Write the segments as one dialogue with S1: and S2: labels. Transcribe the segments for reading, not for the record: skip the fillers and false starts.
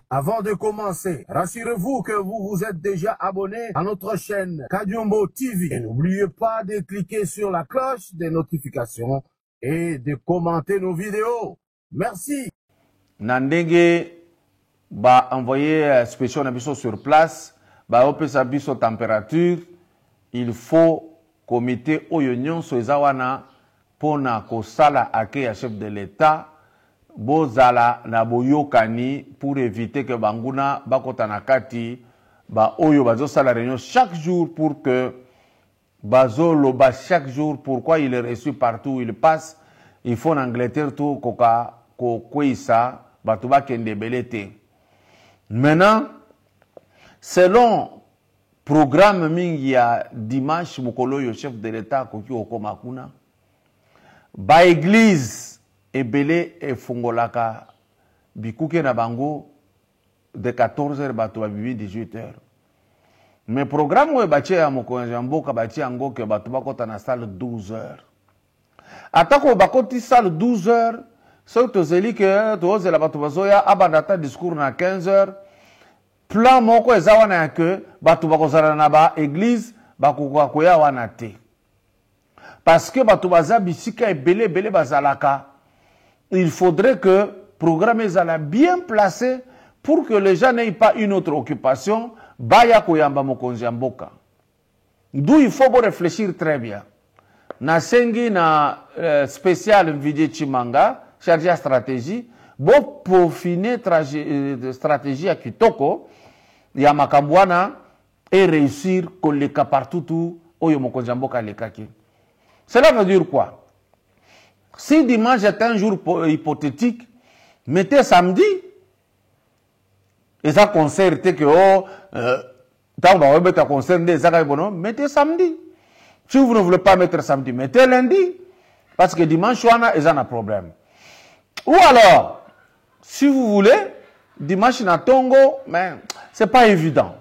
S1: Avant de commencer, rassurez-vous que vous vous êtes déjà abonné à notre chaîne Kadiombo TV. Et n'oubliez pas de cliquer sur la cloche des notifications et de commenter nos vidéos. Merci.
S2: Nandenge ba envoyer spécial nabiso sur place, ba opesa biso température, il faut comité oyo so ezawana pona kosala ake ya chef de l'État bozala na boyokani pour éviter que banguna bakota na kati ba oyo bazo sala réunion chaque jour pour que bazo loba chaque jour pourquoi il est reçu partout où il passe. Il faut en Angleterre tout koka kokwisa batuba kende belete. Maintenant, selon programme mingi ya dimanche mukolo yo chef de l'État koki okomakuna ba église ebele efungolaka bikuke na bango de 14h bato ba bibi 18h. Mais programme we bache ya mokonzi mboka bache yango ke bato bakota na salle 12h. Atako bakoti salle 12h, so tozeli ke tozela bato bazoya abandata discours na 15h. Plan moko ezawana ya ke bato bakozala na ba église bakoka koya wana te. Parce que bato baza bisika ebele bazalaka. Il faudrait que le programme soit bien placé pour que les gens n'aient pas une autre occupation. Baya koyamba mokonzi mboka. D'où il faut réfléchir très bien. Na sengi na spécial Vidje Chimanga, chargé à stratégie, bon peaufiner stratégie à Kitoko, ya makambwana et réussir koleka partout où oyo mokonzi mboka lekaki. Cela veut dire quoi? Si dimanche est un jour hypothétique, mettez samedi. Et ça concerne que tant qu'on va mettre un concert mettez samedi. Si vous ne voulez pas mettre samedi, mettez lundi. Parce que dimanche, il y a un problème. Ou alors, si vous voulez, dimanche na Tongo, mais c'est pas évident.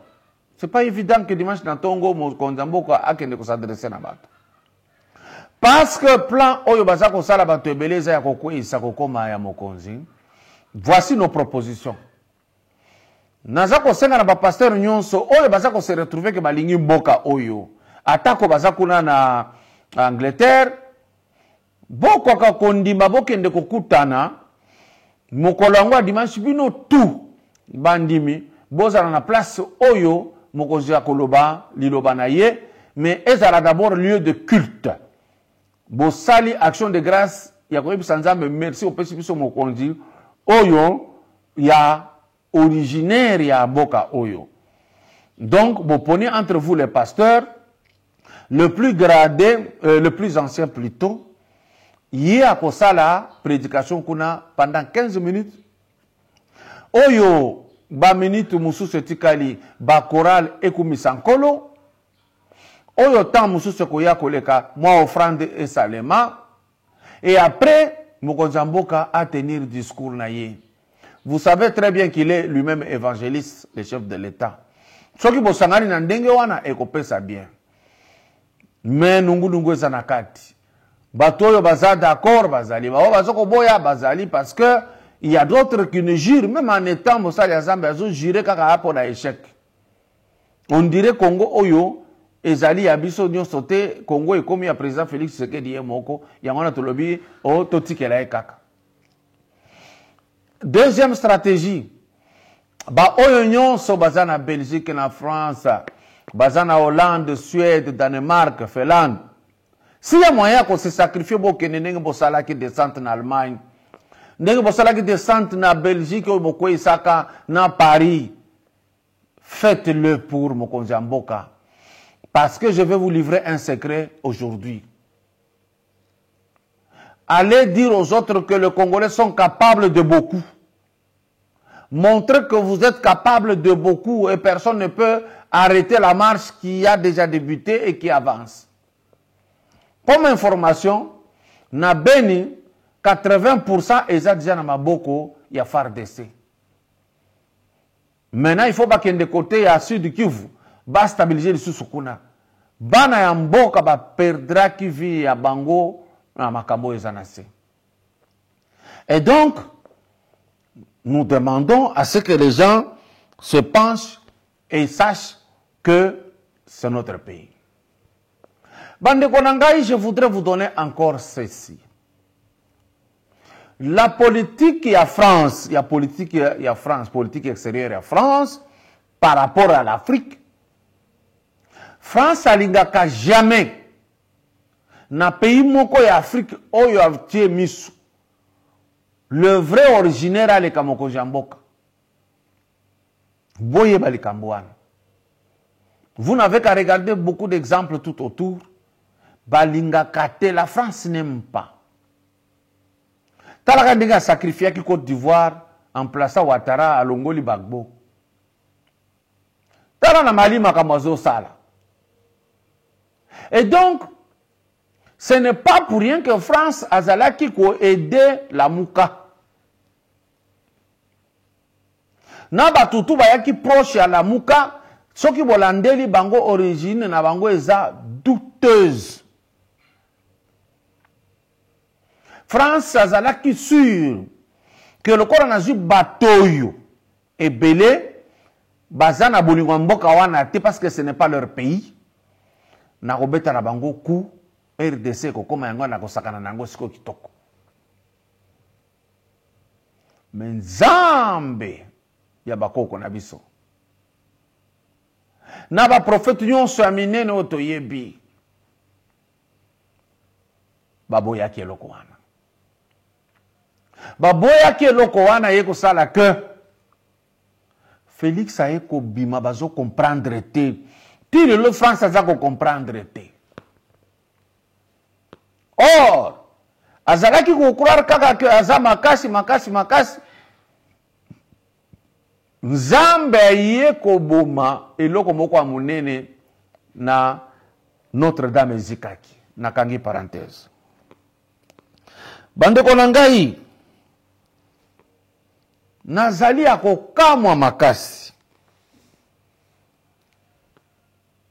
S2: C'est pas évident que dimanche na Tongo, mon konzamboko a kende ko s'adresser na bato. Parce que plan oyo bazako sala bato ebeleza ya kokwisa kokoma ya mokonzi. Voici nos propositions. Nazako senga na ba pasteur nyonso oyo bazako se retrouver ke balingi mboka oyo. Atako bazako na Angleterre. Boko ka kondima bokende kokutana mokolo ngo dimanche bino tout bandimi bozala na place oyo mokonzi ya koloba liloba na ye, mais ezala d'abord lieu de culte. Bosali action de grâce ya koyebisa nzambe merci opesi biso mokonzi oyo ya originaire ya boka oyo. Donc vous prenez entre vous les pasteurs, le plus gradé, le plus ancien plutôt, y a kosala prédication kuna pendant 15 minutes. Oyo ba minute mususu etikali ba choral ekumisankolo. Oyo temps mususu koya koleka moi offrande et salema. Et après mokonzi mboka a tenir discours na ye. Vous savez très bien qu'il est lui-même évangéliste, le chef de l'État. Soki bosangani na ndenge wana ekopesa bien. Mais nungu ezanakati. Batoyo baza d'accord bazali. Ba bazoko boya bazali parce que il y a d'autres qui ne jurent même en étant mosali azambe azo jurer kaka hapo na échec. On dirait Congo oyo ezali ya biso nyonso te Congo ekomi ya président Félix Tshisekedi ye moko yango na tolobi o totikela e kaka. Deuxième stratégie, ba oyo nyonso baza na Belgique na France, baza na Hollande, Suède, Danemark, Finlande. Si y a moyen qu'on se sacrifie pour que n'enge bosala ki descente en Allemagne, n'enge bosala ki descente na Belgique ou boko isaka na Paris, faites-le pour mokonzi mboka. Parce que je vais vous livrer un secret aujourd'hui. Allez dire aux autres que les Congolais sont capables de beaucoup. Montrez que vous êtes capables de beaucoup et personne ne peut arrêter la marche qui a déjà débuté et qui avance. Comme information, na Beni, 80% est déjà dans Maboko, il y a FARDC. Maintenant, il faut pas qu'il y ait des côtés à Sud Kivu, va stabiliser les sous-soukuna. Bana ya mboka ba perdra kivi ya bango na makambo ezanase. Et donc, nous demandons à ce que les gens se penchent et sachent que c'est notre pays. Bande Konangai, je voudrais vous donner encore ceci. La politique à France, il y a politique extérieure à France, par rapport à l'Afrique. France alingaka jamais na pays moko ya Afrique oyo atie misu. Le vrai originaire a le kamoko jamboka. Boye balikambouane. Vous n'avez qu'à regarder beaucoup d'exemples tout autour. Balingaka te, la France n'aime pas. Talaka ndinga sacrifié qui Côte d'Ivoire en plaçant Ouattara à Longoli Bagbo. Tala na Mali makamazo sala. Et donc, ce n'est pas pour rien que France azalaki ko aider la Mouka. Na batutu bayaki proche à la Mouka, soki bolandeli bango origine na bango eza douteuse. France azalaki sûr que le corps n'a eu bateau et belé bazana bolingo mboka wana te parce que ce n'est pas leur pays. Na robeta na bango ku RDC ko koma yango na kosakana nango siko kitoko. Menzambe ya bakoko na biso. Na ba prophète nyonso ya minene otoyebi. Baboya ki eloko wana. Baboya ki eloko wana yeko sala que Félix a eko bima bazo comprendre te. Tire le France a ko comprendre te. Or, azalaki ko croire kaka que aza makasi. Nzambe yeko boma eloko moko amunene na Notre-Dame ezikaki. Nakangi parenthèse. Bande konangai nazali akokamwa makasi.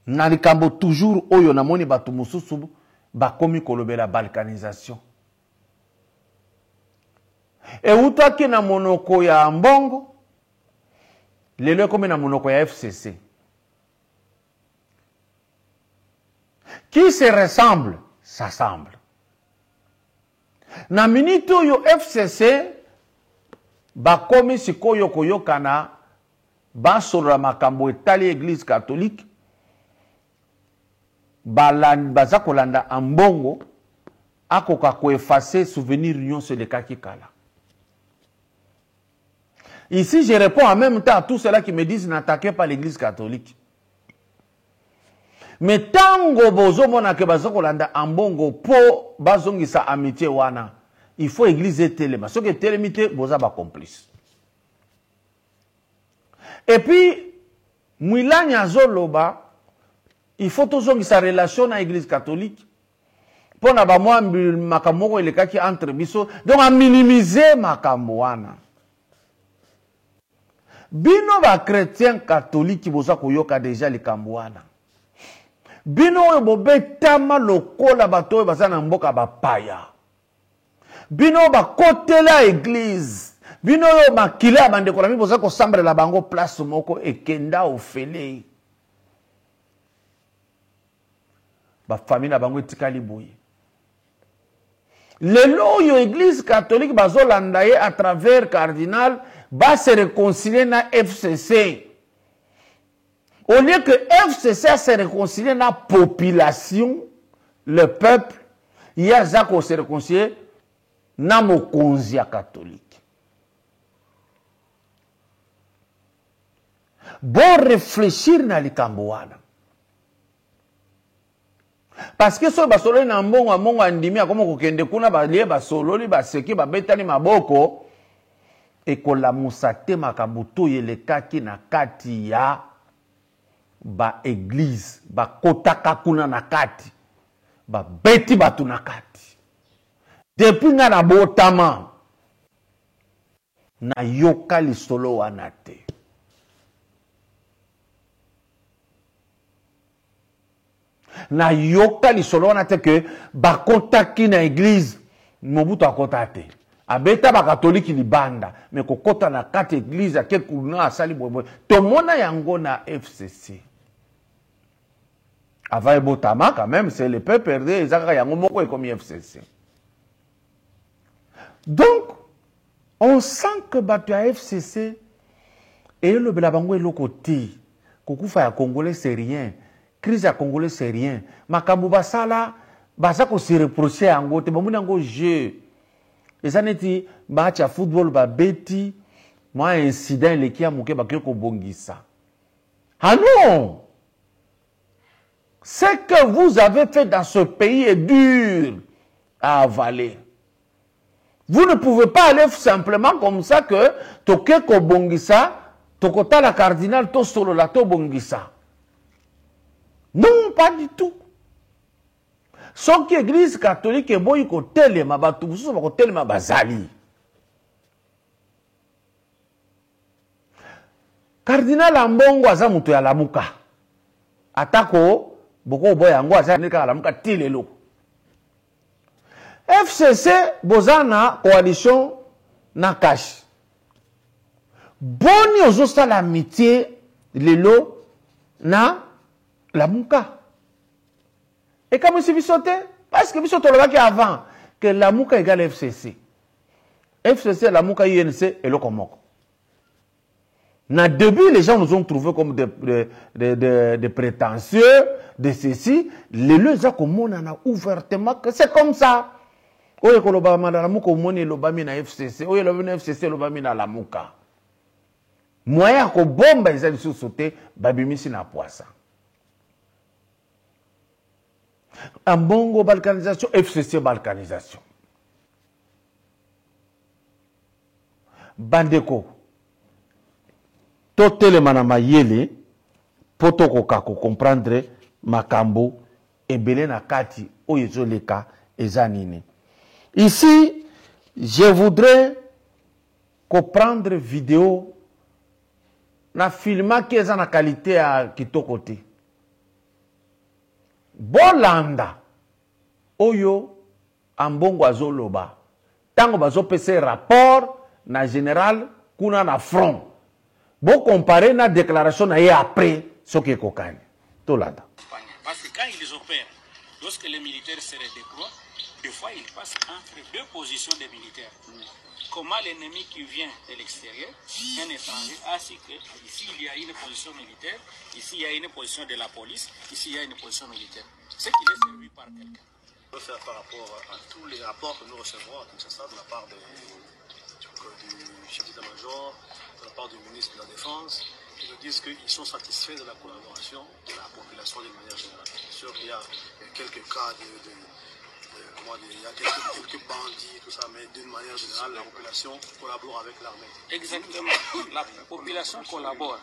S2: Na likambo toujours oyo namoni batu mususu bakomi kolobela balkanisation. E utaki na monoko ya mbongo, lelo komi na monoko ya FCC. Qui se ressemble, s'assemble. Na minute oyo FCC bakomi sikoyo koyokana basolola makambo etali Église catholique baza kolanda ambongo akoka ko effacer souvenir nyonso de kakikala. Ici je réponds en même temps à tous ceux-là qui me disent n'attaquez pas l'Église catholique. Mais tango bozo mona ke bazo kolanda ambongo po bazongisa amitié wana, il faut Église telema. Ce que telemite boza ba complice. Et puis Mwilanya zoloba il faut toujours sa relation à l'Église catholique. Pour na ba moi makamoko elekaki entre biso, donc à minimiser makamwana. Bino ba chrétien catholique qui boza koyoka déjà les kambwana. Bino bo betama lokola bato bazana mboka ba paya. Bino ba kotela église. Bino yo makila bande ko lami boza ko sambre la bango place moko ekenda ofele. Ba famille na bango etikali boye. Lelo yo église catholique bazolandaye à travers cardinal va se réconcilier na FCC. Au lieu que FCC se réconcilie na population, le peuple, il y a ça qu'on se réconcilie na mokonzia catholique. Bon réfléchir na likambo wana. Parce que so basolo na mbongo andimi akoma kokende kuna balie basolo li baseki babetani maboko ekola musate makabuto yelekaki na kati ya ba église ba kotaka kuna na kati ba beti batu na kati depuis nga na botama na yoka lisolo wana te. Na yoka lisolo wana te que ba kotaki na église Mobutu akota te. abeta ba catholique libanda mais kokota na kati église ke kuna asali bobo to mona yango na FCC avant botama quand même c'est le peuple perdé ezaka yango moko comme FCC. Donc on sent que bato ya FCC et le belabango eloko te kokufa ya congolais c'est rien, crise ya congolais c'est rien, makambo basala baza ko se reprocher yango te bamuna yango jeu. Et ça n'est pas match à football, bah beti, moi incident les qui a mouké bah que bongisa. Ah non! Ce que vous avez fait dans ce pays est dur à avaler. Vous ne pouvez pas aller simplement comme ça que toke ko bongisa, tokota la cardinal to solo la to bongisa. Non, pas du tout. Soki église catholique est boy ko telema batu busu ba ko telema bazali. Cardinal Ambongo aza mutu ya lamuka. Atako boko boy yango aza nika lamuka tilelo. FCC bozana coalition na cash. Boni ozosta l'amitié lelo na lamuka. Et comme c'est bisoté, parce que bisoté le avant que la mouka égale FCC. FCC, la mouka INC et le Komoko. Na début, les gens nous ont trouvé comme des prétentieux, de ceci. Les gens comme on a ouvertement que c'est comme ça. Oye ko lobama na la mouka omoni lobami na FCC. Oye lobami na FCC lobami na la mouka. Moyen ko bomba ils allaient sauter babimisi na poisson. Ambongo balkanisation, FCC balkanisation. Bandeko. Totele manama yele, potoko kako comprendre makambo, ebele na kati, oyezoleka, ezanine. Ici, je voudrais comprendre vidéo, na filma qui est en qualité à kitoko-te. Bolanda oyo ambongo azoloba tango bazo pese rapport na général kuna na front bon comparer na déclaration na après ce qui est kokani tolanda
S3: parce que quand ils opèrent lorsque les militaires se redéploient des fois ils passent entre deux positions des militaires. Comment l'ennemi qui vient de l'extérieur, un étranger, ainsi que ici il y a une position militaire, ici il y a une position de la police, ici il y a une position militaire. C'est qu'il est servi par quelqu'un.
S4: On peut faire par rapport à tous les rapports que nous recevons à Kinshasa de la part du chef d'état-major, de la part du ministre de la Défense, qui nous disent qu'ils sont satisfaits de la collaboration de la population d'une manière générale. Bien sûr qu'il y a quelques cas il y a quelques bandits, tout ça, mais d'une manière générale, la population collabore avec l'armée.
S3: Exactement. La population collabore,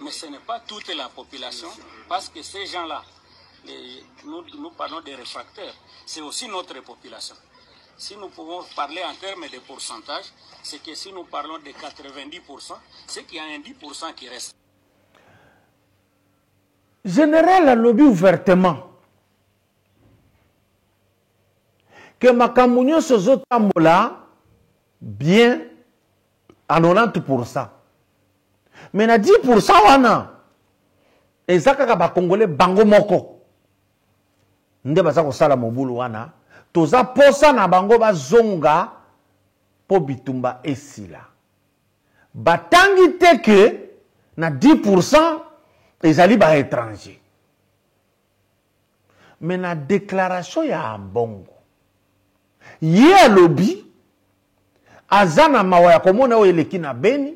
S3: mais ce n'est pas toute la population, parce que ces gens-là, nous parlons des réfractaires, c'est aussi notre population. Si nous pouvons parler en termes de pourcentage, c'est que si nous parlons de 90%, c'est qu'il y a un 10% qui reste.
S2: Général a lobby ouvertement que makambo nyonso zotambola bien à 90%. Mais na 10% wana ezaka ba congolais bango moko. Nde baza ko sala mobulu wana toza posa na bango bazonga po bitumba esila. Batangi te que na 10% ezali ba étranger. Mais na déclaration ya Ambongo Ye lobby azana mawaya komona o eleki na Beni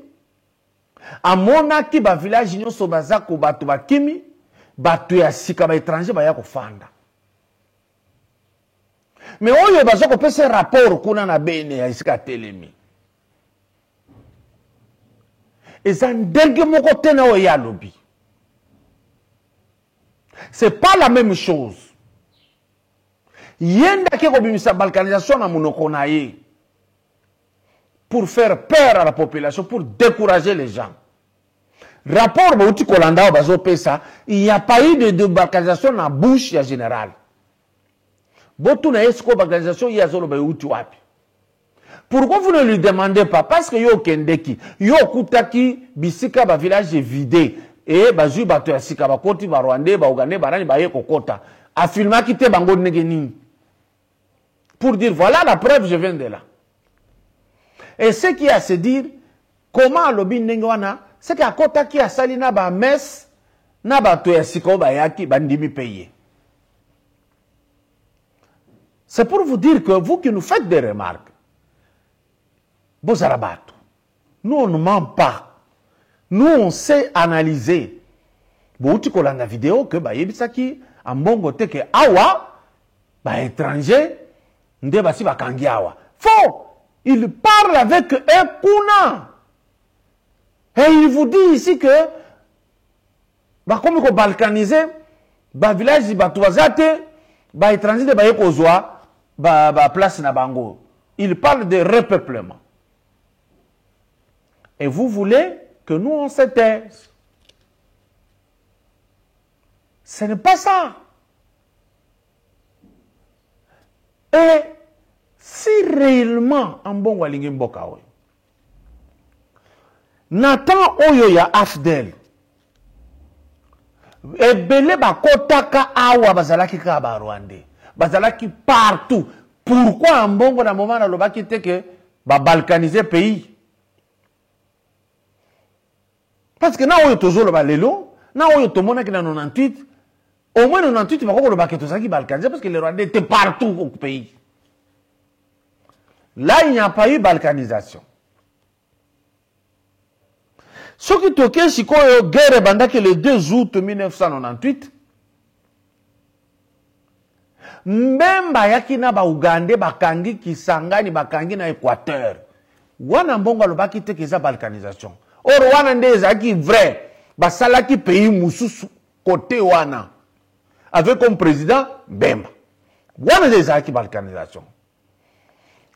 S2: amona ki ba village nyonso bazako bato bakimi bato ya sika ba étranger ba ya kofanda mais oyo bazako pesa rapport kuna na Beni ya sika telemi ezandenge moko tena o ya lobby c'est pas la même chose. Yenda ke kobimisa balkanisation na monoko na ye pour faire peur à la population, pour décourager les gens. Rapport bauti kolanda bazo pesa, il n'y a pas eu de balkanisation na bouche ya général. Botu na esko balkanisation ya zolo bauti wapi. Pourquoi vous ne lui demandez pas? Parce que yo kendeki, yo kutaki bisika ba village vidé et ba ju ba to yasika ba koti ba Rwandais ba Ougandais ba rani ba ye kokota. A filma kite bango negeni. Pour dire voilà la preuve, je viens de là. Et ce qui a à se dire, comment lobi nengwana, c'est qu'à kota qui a sali na ba mes na ba to yasika ba yaki ba ndimi payer. C'est pour vous dire que vous qui nous faites des remarques, Bozarabato, nous on ne ment pas. Nous on sait analyser. Bouti kolanda vidéo que ba yebisaki ambongo teke awa ba étranger nde basi ba kangi awa. Faux. Il parle avec un kuna. Et il vous dit ici que ba comme ko balkaniser ba village ba tuwazate ba étranger de ba yekozwa ba place na bango. Il parle de repeuplement. Et vous voulez que nous on se taise. Ce n'est pas ça. Et si réellement en bon walingi mboka oyo Nathan oyo ya Afdel ebele bakotaka awa bazalaki ka ba Rwandais bazalaki partout. Pourquoi en bongo na moment na lobaki teke ba balkaniser pays? Parce que na oyo tozolo ba lelo na oyo tomona ki na 98 au moins 98 bakoko lobaki tozaki balkaniser parce que les Rwandais étaient partout au pays. Là, il n'y a pas eu balkanisation. Ce qui toquait, c'est que guerre bandaki le 2 août 1998. Même bayaki na ba Ougandais bakangi Kisangani bakangi na Équateur. Wana mbongo lobaki te keza balkanisation. Or wana nde ezaki vrai. Basalaki pays mususu côté wana. Avec comme président Bemba. Wana nde ezaki balkanisation.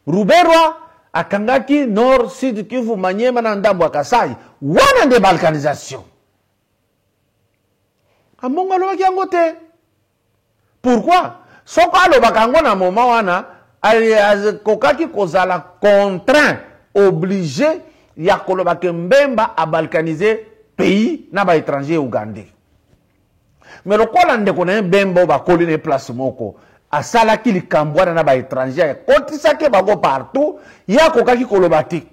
S2: Ruberwa akangaki Nord Sud Kivu Maniema na Ndambo ya Kasai. Wana nde balkanisation. Ambongo alobaki yango te. Pourquoi? Soko alobaka yango na moment wana kokaki kozala contraint obligé ya kolobaka Mbemba a balkaniser pays na ba étranger ougandais. Mais lokola ndeko na Mbemba ba koli ne place moko asala ki likambwana na ba étranger kotisake bango partout ya kokaki kolobati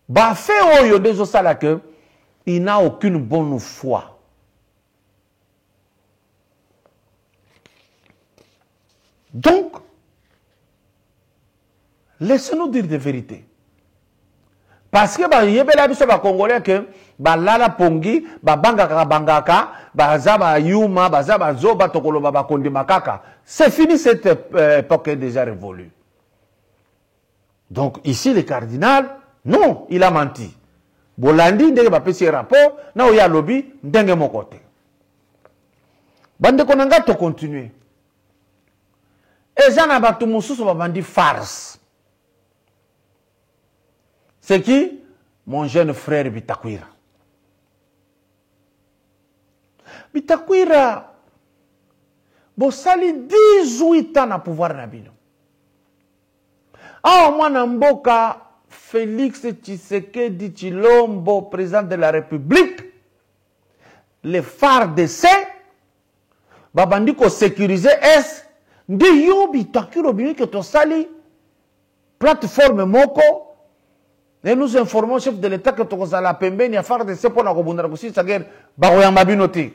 S2: ba fait oyo dezo sala que il n'a aucune bonne foi. Donc laissez-nous dire des vérités. Parce que ba yebela biso ba congolais que ba lala pongi ba bangaka baza ba yuma baza ba zoba tokoloba ba kondi makaka. C'est fini, cette époque est déjà révolue. Donc ici le cardinal, non, il a menti. Bolandi ndenge ba pesi rapport na oya lobby ndenge mokote. Bande konanga to continuer. Ezana batu mususu ba bandi farce. C'est qui? Mon jeune frère Bitakwira. Bitakwira, bosali 18 ans na pouvoir na bino. Ah, mwana mboka Félix Tshisekedi Tshilombo, président de la République, le phare d'essai, babandi ko sécuriser est, ndi yo Bitakwira bini que to sali plateforme moko. Et nous informons le chef de l'État que Tokozala Pembeni a fait de ce pour la Robundakusi Sager Baroyambabinoti.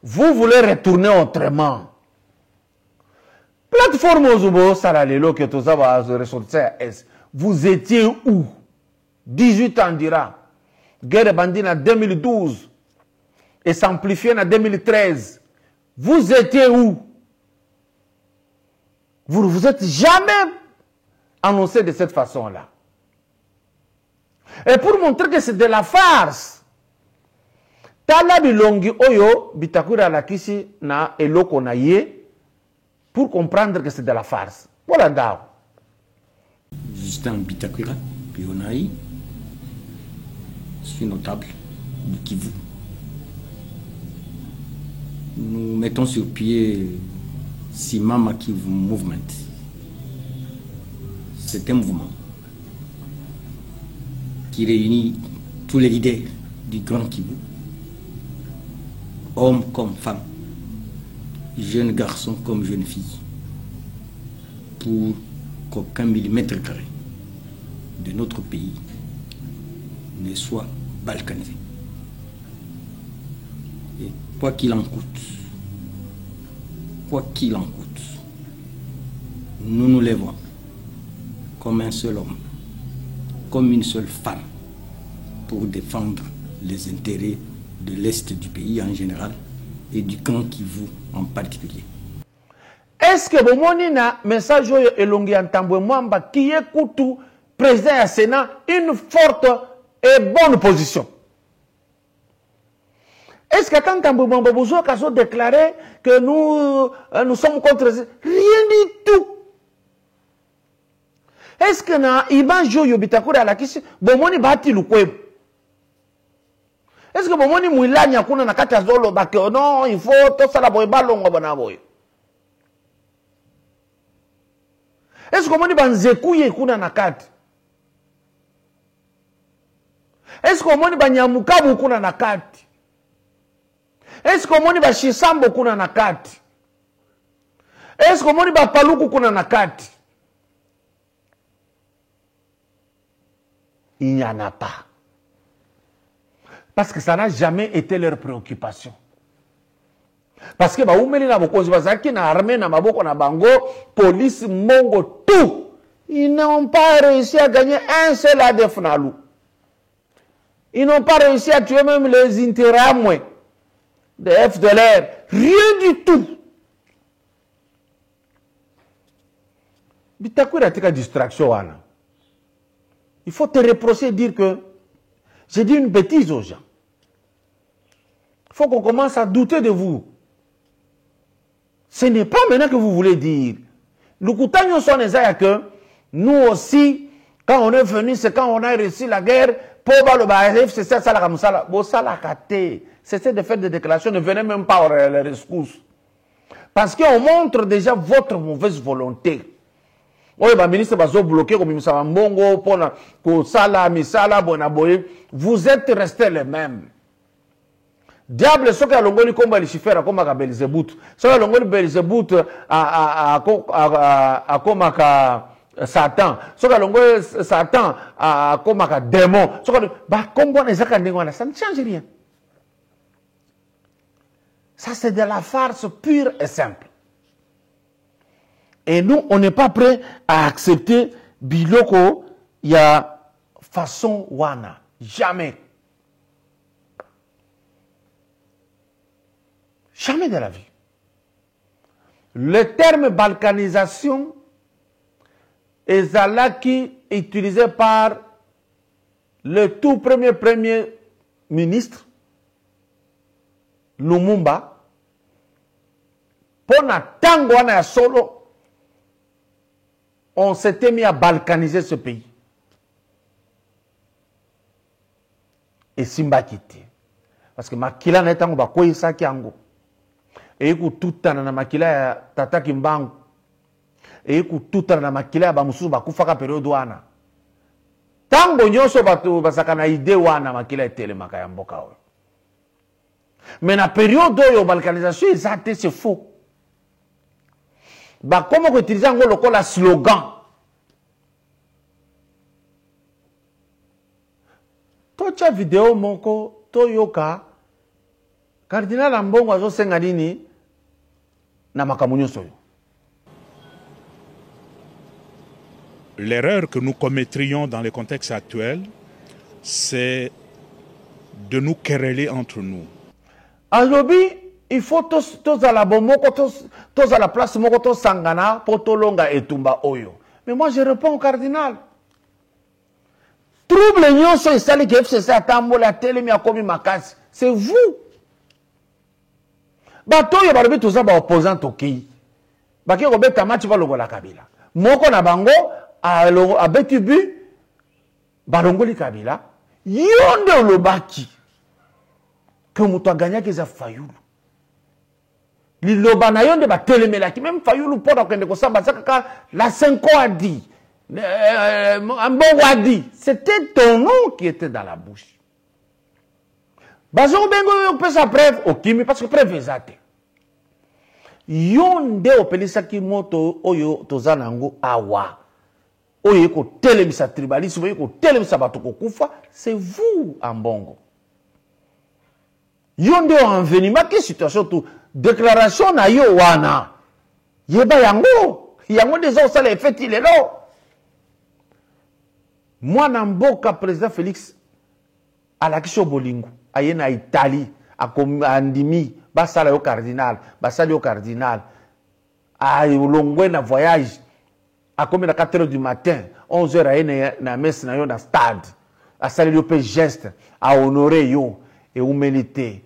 S2: Vous voulez retourner autrement. Plateforme Ozubo Salalelo que Tozaba ressortir est. Vous étiez où? 18 ans dira. Guerre bandine en 2012 et s'amplifier en 2013. Vous étiez où? Vous ne vous êtes jamais annoncé de cette façon-là. Et pour montrer que c'est de la farce, Tala Bilongi Oyo, Bitakwira Lakisi na eloko na ye, pour comprendre que c'est de la farce. Voilà d'ao.
S5: Justin Bitakwira, Bionaï, je suis notable du Kivu. Nous mettons sur pied Simama Kivu Movement. C'est un mouvement qui réunit tous les leaders du Grand Kivu, hommes comme femmes, jeunes garçons comme jeunes filles, pour qu'aucun millimètre carré de notre pays ne soit balkanisé. Et quoi qu'il en coûte, nous nous lèvons comme un seul homme, comme une seule femme, pour défendre les intérêts de l'Est du pays en général et du camp Kivu en particulier.
S2: Est-ce que vous avez un message elongi Ntambwe Mwamba qui écoute président du Sénat une forte et bonne position? Est-ce que quand Ntambwe Mwamba a déclaré que nous sommes contre rien du tout? Est-ce que na Ibanjo Yobitakuri à la question bomoni bati lukwebu? Est-ce que bomoni mwilani akuna na kati azolo bake non il faut to sala boy balongo bana boy? Est-ce que bomoni banzekuye kuna na kati? Est-ce que bomoni banyamukabu kuna na kati? Est-ce que bomoni bashisambo kuna na kati? Est-ce que bomoni bapaluku kuna na kati? Il n'y en a pas. Parce que ça n'a jamais été leur préoccupation. Parce que baoumeli na bokonzi bazaki na armée na maboko na bango, police mongo tout. Ils n'ont pas réussi à gagner un seul ADF Nalou. Ils n'ont pas réussi à tuer même les interamoués de FDLR. Rien du tout. Bitakwira tika distraction wana. Il faut te reprocher et dire que j'ai dit une bêtise aux gens. Il faut qu'on commence à douter de vous. Ce n'est pas maintenant que vous voulez dire. Le Koutanyo son que nous aussi, quand on est venu, c'est quand on a réussi la guerre, pour le BAF, c'est ça, la Kamsala. Bon, ça l'a caté. Cessez de faire des déclarations, ne venez même pas aux rescousse. Parce qu'on montre déjà votre mauvaise volonté. Oui, le ministre va bloquer comme il s'en bongo pour que sala misala bonaboye. Vous êtes restés les mêmes. Diable, ce que l'ongoli combat les chiffres comme à Belzébout. Ce que l'ongoli Belzébout à comme à Satan. Ce que l'ongoli Satan à comme à démon. Ce que bah comme on est à ça ne change rien. Ça c'est de la farce pure et simple. Et nous, on n'est pas prêt à accepter Biloko, il y a façon wana. Jamais. Jamais de la vie. Le terme balkanisation est qui utilisé par le tout premier ministre, Lumumba, pour na tango wana solo. On s'était mis à balkaniser ce pays. Et Simba quitté. Parce que Makila n'est pas un bakoy saki ango. Et que tout na Makila tata kimbangu. Et que tout na Makila ba musu bakufaka période wana. Tango nyoso batu basaka na idée wana Makila etele makaya mboka we. Mais na période de balkanisation exacte c'est faux. Bah, comment utiliser un local slogan? Tocha vidéo moko toyoka Cardinal Ambongo azo sengadini na makamunyo soyo.
S6: L'erreur que nous commettrions dans le contexte actuel, c'est de nous quereller entre nous.
S2: Alobi il faut tous à la bomoko, tous à la place moko, tous sangana, potolonga et tumba oyo. Mais moi je réponds au cardinal. Trouble nyonso esali ke FCC atambola telemi akomi makasi. C'est vous. Bato yo balobi toza ba opposant toki. Baki ko beta match ba logola Kabila. Moko na bango a betubu balongoli Kabila. Yonde lobaki. Que muto a gagné que za Fayulu. Liloba na yonde ba telemelaki même Fayulu pour kende ko samba saka la 5 ans a dit Mbongo a dit, c'était ton nom qui était dans la bouche. Bazo bengo yo pesa preuve okimi parce que preuve ezate. Yonde opelisa ki moto oyo tozanango awa. Oyo ko telemisa tribalisme, oyo ko telemisa bato kokufa, c'est vous Mbongo. Yonde envenima ki situation tout déclaration na yo wana. Yeba yango déjà osala effet lelo. Moi Mboka président Félix alakisho bolingo aye na Italie andimi basala yo cardinal basali yo cardinal longwe na voyage akomi na 4h du matin 11h aye na messe na yo na stade asali yo pe geste à honorer yo et humanité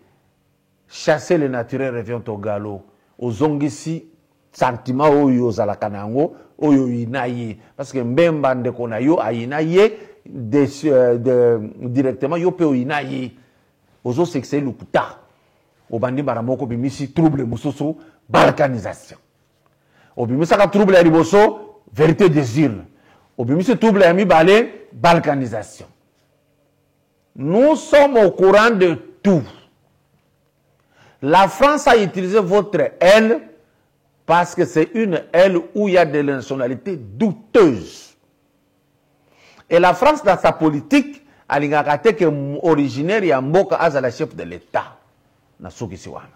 S2: chasser le naturel revient au galop ozongisi sentiment oyo ozalaka nango oyo inaye parce que mbemba ndeko na yo ainaye directement yo pe inaye ozo sexe lukuta obandi baramoko bimisi trouble mususu balkanisation obimisa ka trouble ya liboso vérité désir obimisi trouble ya mibale balkanisation. Nous sommes au courant de tout. La France a utilisé votre aile parce que c'est une aile où il y a des nationalités douteuses. Et la France, dans sa politique, a l'ingakate que originaire ya mboka aza la chef de l'État. Na soki siwana.